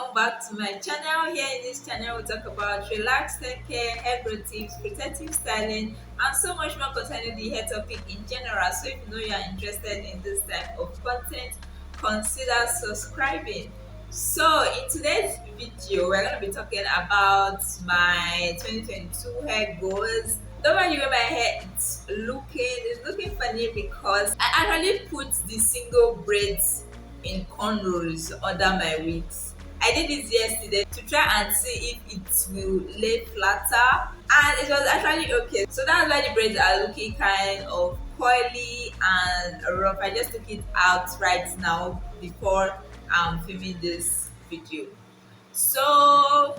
welcome back to my channel. Here in this channel we talk about relaxed hair care, hair growth tips, protective styling, and so much more concerning the hair topic in general. So if you know you are interested in this type of content, consider subscribing. So in today's video we're going to be talking about my 2022 hair goals. Don't mind the way my hair it's looking funny because I actually put the single braids in cornrows under my wigs. I did this yesterday to try and see if it will lay flatter, and it was actually okay. So that's why the braids are looking kind of coily and rough. I just took it out right now before I'm filming this video. So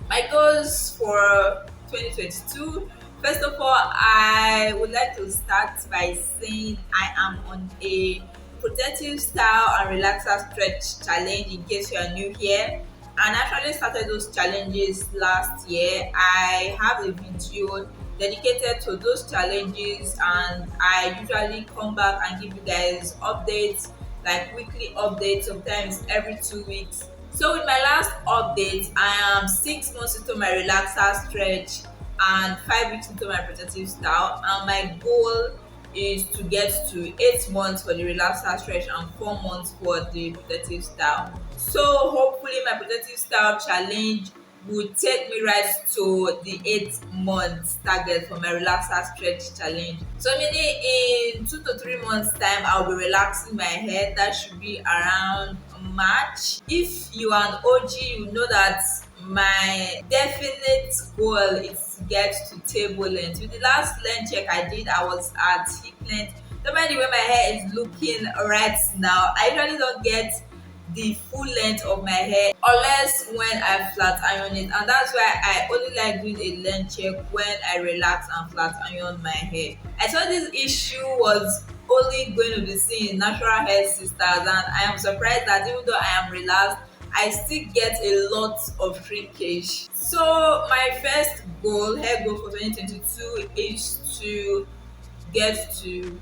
my goals for 2022. First of all, I would like to start by saying I am on a protective style and relaxer stretch challenge in case you are new here. And I actually started those challenges last year. I have a video dedicated to those challenges, and I usually come back and give you guys updates, like weekly updates, sometimes every 2 weeks. So with my last update, I am 6 months into my relaxer stretch and 5 weeks into my protective style, and my goal is to get to 8 months for the relaxer stretch and 4 months for the protective style. So hopefully my protective style challenge will take me right to the 8 months target for my relaxer stretch challenge. So meaning in 2 to 3 months time I'll be relaxing my hair. That should be around March. If you are an OG, you know that my definite goal is to get to table length. With the last length check I did, I was at hip length. Don't mind the way my hair is looking right now. I usually don't get the full length of my hair unless when I flat iron it, and that's why I only like doing a length check when I relax and flat iron my hair. I thought this issue was only going to be seen in natural hair sisters, and I am surprised that even though I am relaxed, I still get a lot of shrinkage. So my first hair goal for 2022 is to get to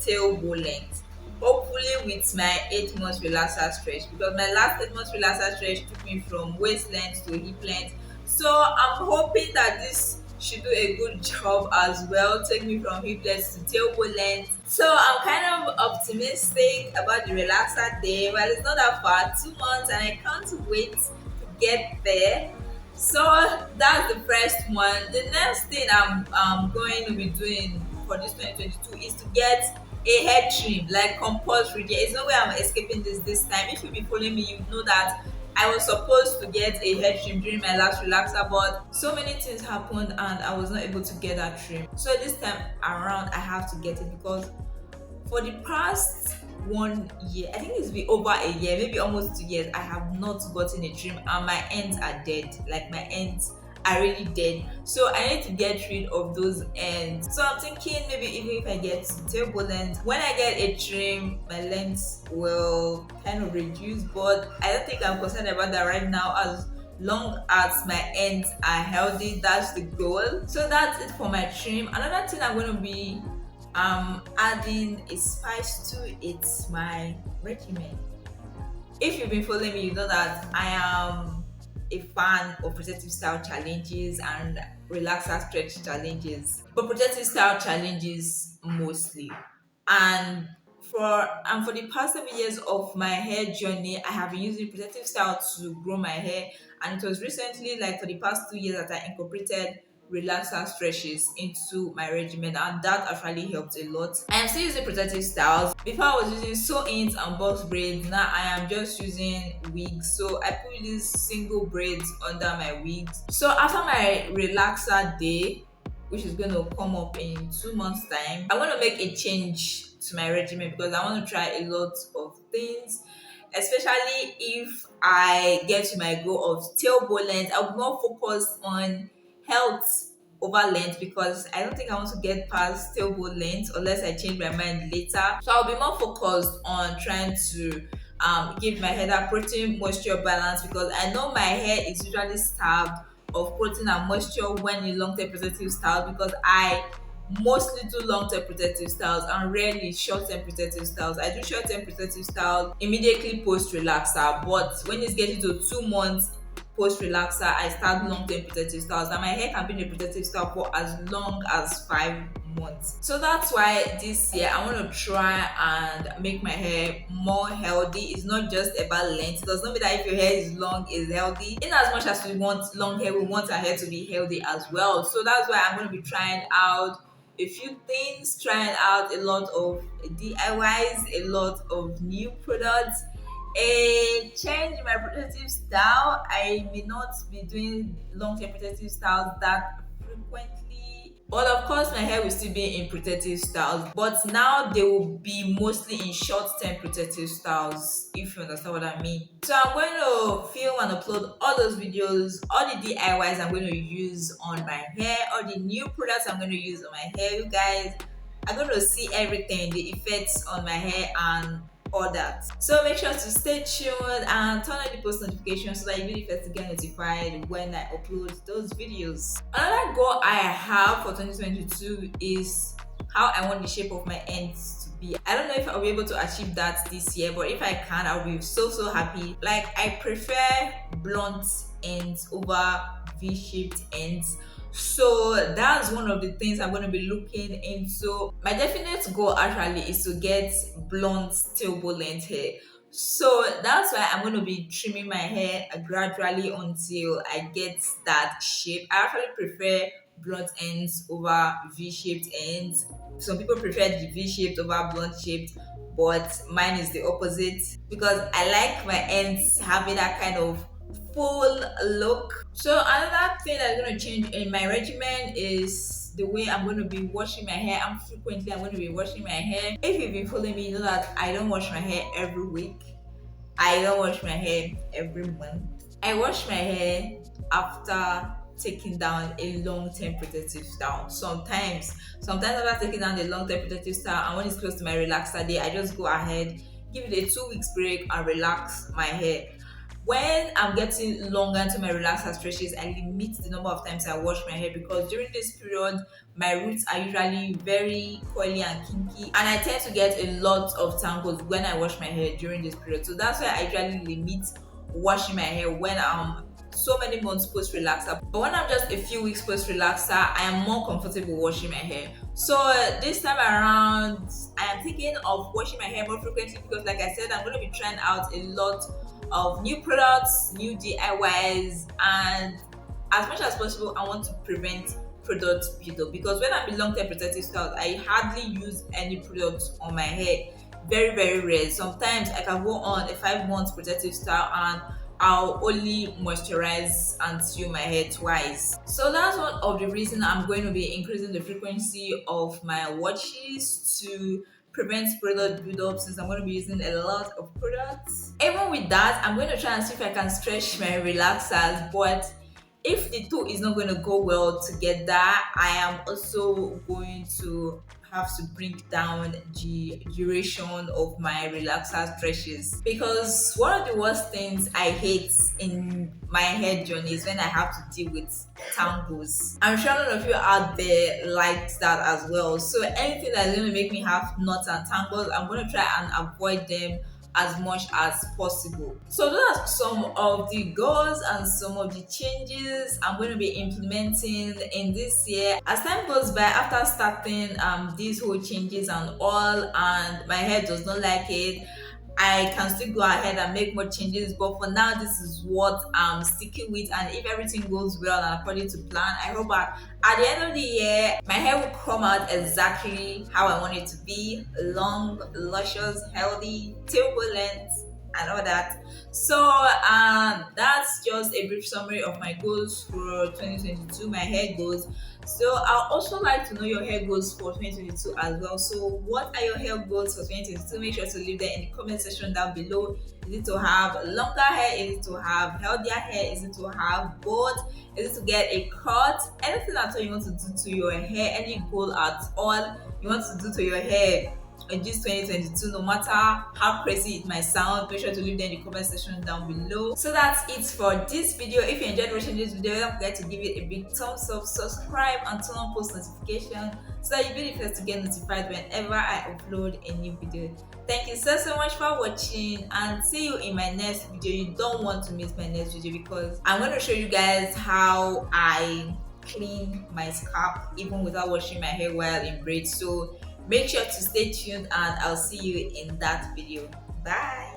tailbone length. Hopefully with my 8 months relaxer stretch, because my last 8 months relaxer stretch took me from waist length to hip length. So I'm hoping that this should do a good job as well, take me from hip length to tailbone length. So I'm kind of optimistic about the relaxer day. Well, it's not that far, 2 months, and I can't wait to get there. So that's the first one. The next thing I'm going to be doing for this 2022 is to get a hair trim, like compulsory. There is no way I'm escaping this time. If you've been following me, you know that I was supposed to get a hair trim during my last relaxer, but so many things happened and I was not able to get that trim. So this time around I have to get it, because for the past 1 year, I think it's been over a year, maybe almost 2 years, I have not gotten a trim and my ends are dead. Like my ends are really dead. So I need to get rid of those ends. So I'm thinking maybe even if I get to table length, when I get a trim, my length will kind of reduce. But I don't think I'm concerned about that right now, as long as my ends are healthy. That's the goal. So that's it for my trim. Another thing I'm going to be adding a spice to it's my regimen. If you've been following me, you know that I am a fan of protective style challenges and relaxer stretch challenges, but protective style challenges mostly. And for the past 7 years of my hair journey, I have been using protective style to grow my hair, and it was recently, like for the past 2 years, that I incorporated relaxer stretches into my regimen, and that actually helped a lot. I am still using protective styles. Before I was using sew-ins and box braids. Now I am just using wigs. So I put these single braids under my wigs. So after my relaxer day, which is going to come up in 2 months time, I want to make a change to my regimen because I want to try a lot of things, especially if I get to my goal of tailbone length. I'll be more focused on health over length, because I don't think I want to get past tailbone length unless I change my mind later. So I'll be more focused on trying to give my hair that protein moisture balance, because I know my hair is usually starved of protein and moisture when in long term protective style, because I mostly do long-term protective styles and rarely short-term protective styles. I do short-term protective styles immediately post relaxer, but when it's getting to 2 months post relaxer, I start long-term protective styles. And my hair can be in a protective style for as long as 5 months. So that's why this year I want to try and make my hair more healthy. It's not just about length. It does not mean that if your hair is long, is healthy. In as much as we want long hair, we want our hair to be healthy as well. So that's why I'm going to be trying out a few things, trying out a lot of DIYs, a lot of new products, a change in my protective style. I may not be doing long-term protective styles that frequently, but of course my hair will still be in protective styles, but now they will be mostly in short-term protective styles, if you understand what I mean. So I'm going to film and upload all those videos, all the DIYs I'm going to use on my hair, all the new products I'm going to use on my hair. You guys are going to see everything, the effects on my hair and all that. So make sure to stay tuned and turn on the post notifications so that you'll be the first to get notified when I upload those videos. Another goal I have for 2022 is how I want the shape of my ends to be. I don't know if I'll be able to achieve that this year, but if I can, I'll be so happy. Like, I prefer blunt ends over V-shaped ends. So that's one of the things I'm going to be looking into. My definite goal actually is to get blunt tailbone length hair. So that's why I'm going to be trimming my hair gradually until I get that shape. I actually prefer blunt ends over V-shaped ends. Some people prefer the V-shaped over blunt shaped, but mine is the opposite because I like my ends having that kind of full look. So another thing that's going to change in my regimen is the way I'm going to be washing my hair. I'm going to be washing my hair. If you've been following me, you know that I don't wash my hair every week. I don't wash my hair every month. I wash my hair after taking down a long-term protective style. Sometimes after taking down the long-term protective style, and when it's close to my relaxer day, I just go ahead, give it a 2 weeks break and relax my hair. When I'm getting longer into my relaxer stretches, I limit the number of times I wash my hair because during this period, my roots are usually very coily and kinky, and I tend to get a lot of tangles when I wash my hair during this period. So that's why I usually limit washing my hair when I'm so many months post relaxer. But when I'm just a few weeks post relaxer, I am more comfortable washing my hair. So this time around, I am thinking of washing my hair more frequently because, like I said, I'm going to be trying out a lot of new products, new DIYs, and as much as possible, I want to prevent product buildup because when I'm in long-term protective styles, I hardly use any products on my hair. Very rare. Sometimes I can go on a 5 month protective style and I'll only moisturize and seal my hair twice. So that's one of the reasons I'm going to be increasing the frequency of my washes to prevent product buildup, since I'm going to be using a lot of products. Even with that, I'm going to try and see if I can stretch my relaxers, but if the two is not going to go well together, I am also going to have to bring down the duration of my relaxer stretches, because one of the worst things I hate in my hair journey is when I have to deal with tangles. I'm sure a lot of you out there liked that as well. So anything that's going to make me have knots and tangles, I'm going to try and avoid them as much as possible. So those are some of the goals and some of the changes I'm going to be implementing in this year. As time goes by, after starting these whole changes and all, and my hair does not like it, I can still go ahead and make more changes, but for now this is what I'm sticking with, and if everything goes well and according to plan, I hope at the end of the year my hair will come out exactly how I want it to be: long, luscious, healthy, tailbone length and all that. So that's just a brief summary of my goals for 2022, my hair goals. So I'd also like to know your hair goals for 2022 as well. So what are your hair goals for 2022? Make sure to leave them in the comment section down below. Is it to have longer hair? Is it to have healthier hair? Is it to have both? Is it to get a cut? Anything at all you want to do to your hair, any goal at all you want to do to your hair, in this 2022. No matter how crazy it might sound, make sure to leave them in the comment section down below. So that's it for this video. If you enjoyed watching this video, don't forget to give it a big thumbs up, subscribe, and turn on post notification so that you'll be the first to get notified whenever I upload a new video. Thank you so much for watching, and see you in my next video. You don't want to miss my next video because I'm going to show you guys how I clean my scalp even without washing my hair while in braids. So make sure to stay tuned, and I'll see you in that video. Bye.